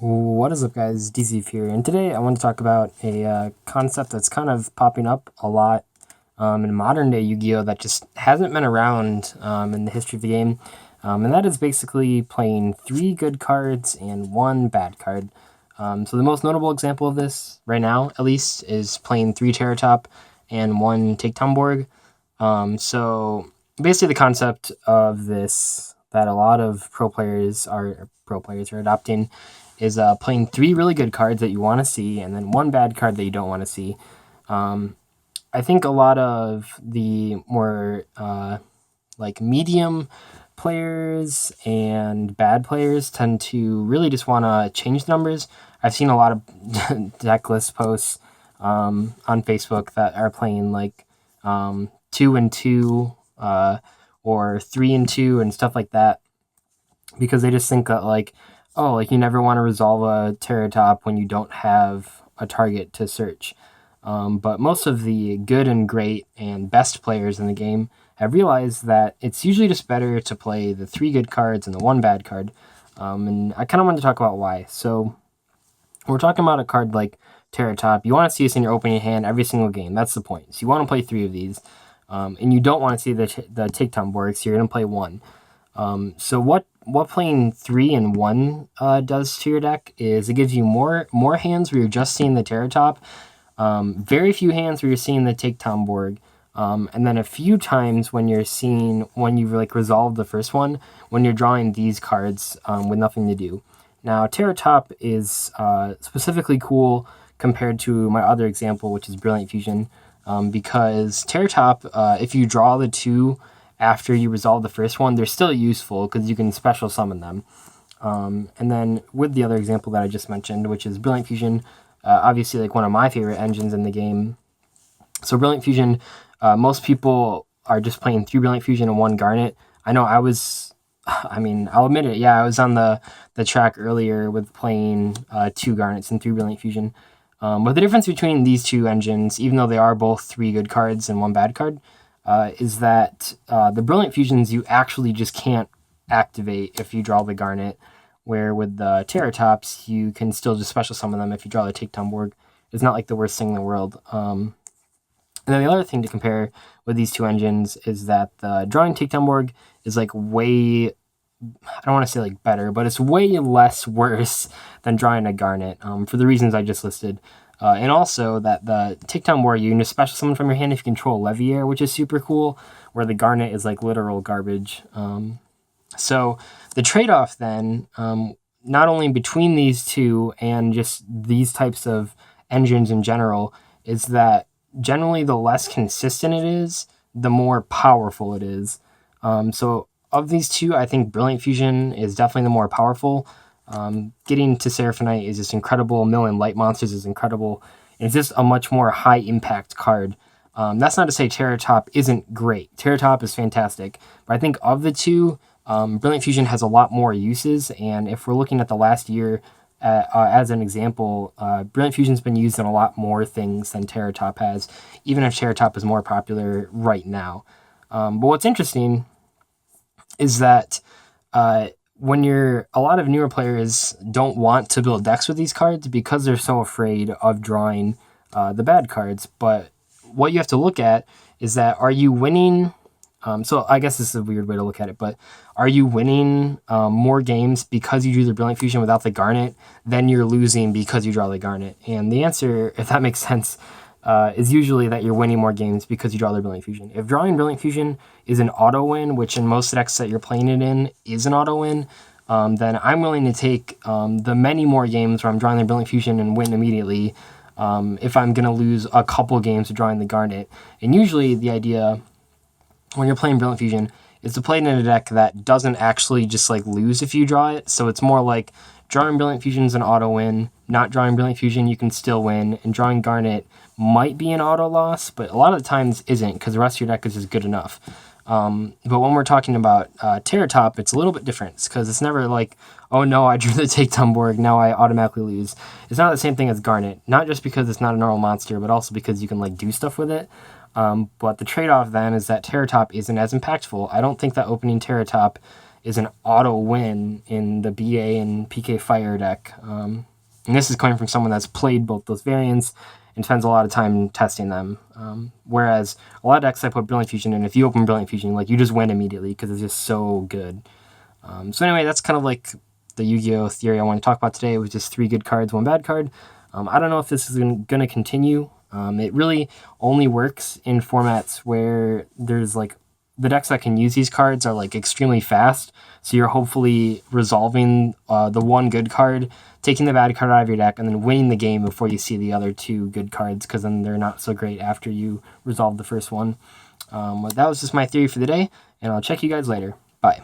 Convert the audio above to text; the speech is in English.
What is up, guys? DC here, and today I want to talk about a concept that's kind of popping up a lot in modern day Yu-Gi-Oh! That just hasn't been around in the history of the game, and that is basically playing 3 good cards and 1 bad card. So the most notable example of this, right now at least, is playing 3 Terra Top and 1 Takedown Borg. So basically the concept of this that a lot of pro players are adopting is playing 3 really good cards that you want to see and then 1 bad card that you don't want to see. I think a lot of the more medium players and bad players tend to really just want to change the numbers. I've seen a lot of deck list posts on Facebook that are playing 2 and 2 or 3 and 2 and stuff like that, because they just think that you never want to resolve a Terra Top when you don't have a target to search. But most of the good and great and best players in the game have realized that it's usually just better to play the 3 good cards and the 1 bad card. And I kind of wanted to talk about why. So we're talking about a card like Terra Top. You want to see this in your opening hand every single game. That's the point. So you want to play 3 of these. And you don't want to see the Takedown Borg, so you're going to play 1. So what playing 3 and 1 does to your deck is it gives you more hands where you're just seeing the Terra Top, very few hands where you're seeing the Takedown Borg, and then a few times when you've resolved the first one, when you're drawing these cards with nothing to do. Now, Terra Top is specifically cool compared to my other example, which is Brilliant Fusion, because Terra Top, if you draw the 2 after you resolve the first one, they're still useful because you can special summon them. And then with the other example that I just mentioned, which is Brilliant Fusion, obviously one of my favorite engines in the game. So Brilliant Fusion, most people are just playing 3 Brilliant Fusion and 1 Garnet. I know I'll admit it, yeah, I was on the track earlier with playing 2 Garnets and 3 Brilliant Fusion. But the difference between these 2 engines, even though they are both 3 good cards and 1 bad card, is that the Brilliant Fusions you actually just can't activate if you draw the Garnet, where with the Terra Tops you can still just special summon them if you draw the Takedown Borg. It's not like the worst thing in the world. And then the other thing to compare with these 2 engines is that the drawing Takedown Borg is way, I don't want to say better, but it's way less worse than drawing a Garnet, for the reasons I just listed. And also that the Takedown Borg, you can just special summon from your hand if you control Leviair, which is super cool, where the Garnet is literal garbage. So the trade-off then, not only between these 2 and just these types of engines in general, is that generally the less consistent it is, the more powerful it is. So of these 2, I think Brilliant Fusion is definitely the more powerful. Getting to Seraphonite is just incredible. Million Light Monsters is incredible. And it's just a much more high impact card. That's not to say Terra Top isn't great. Terra Top is fantastic. But I think of the 2, Brilliant Fusion has a lot more uses. And if we're looking at the last year as an example, Brilliant Fusion's been used in a lot more things than Terra Top has, even if Terra Top is more popular right now. But what's interesting is that a lot of newer players don't want to build decks with these cards because they're so afraid of drawing the bad cards. But what you have to look at is that, are you winning? So I guess this is a weird way to look at it, but are you winning more games because you drew the Brilliant Fusion without the Garnet than you're losing because you draw the Garnet? And the answer, if that makes sense, is usually that you're winning more games because you draw the Brilliant Fusion. If drawing Brilliant Fusion is an auto win, which in most decks that you're playing it in is an auto win, then I'm willing to take the many more games where I'm drawing the Brilliant Fusion and win immediately if I'm going to lose a couple games to drawing the Garnet. And usually the idea when you're playing Brilliant Fusion is to play it in a deck that doesn't actually just lose if you draw it. So it's more like drawing Brilliant Fusion is an auto win, not drawing Brilliant Fusion you can still win, and drawing Garnet might be an auto loss, but a lot of the times isn't because the rest of your deck is just good enough. But when we're talking about Terra Top, it's a little bit different because it's never oh no, I drew the Takedown Borg, now I automatically lose. It's not the same thing as Garnet, not just because it's not a normal monster, but also because you can do stuff with it. But the trade-off then is that Terra Top isn't as impactful. I don't think that opening Terra Top is an auto win in the BA and PK Fire deck. And this is coming from someone that's played both those variants and spends a lot of time testing them. Whereas a lot of decks I put Brilliant Fusion in, if you open Brilliant Fusion, like, you just win immediately because it's just so good. So anyway, that's kind of like the Yu-Gi-Oh theory I want to talk about today. It was just 3 good cards, 1 bad card. I don't know if this is going to continue. It really only works in formats where there's like the decks that can use these cards are like extremely fast. So you're hopefully resolving the 1 good card, taking the bad card out of your deck, and then winning the game before you see the other 2 good cards, because then they're not so great after you resolve the first one. But that was just my theory for the day, and I'll check you guys later. Bye.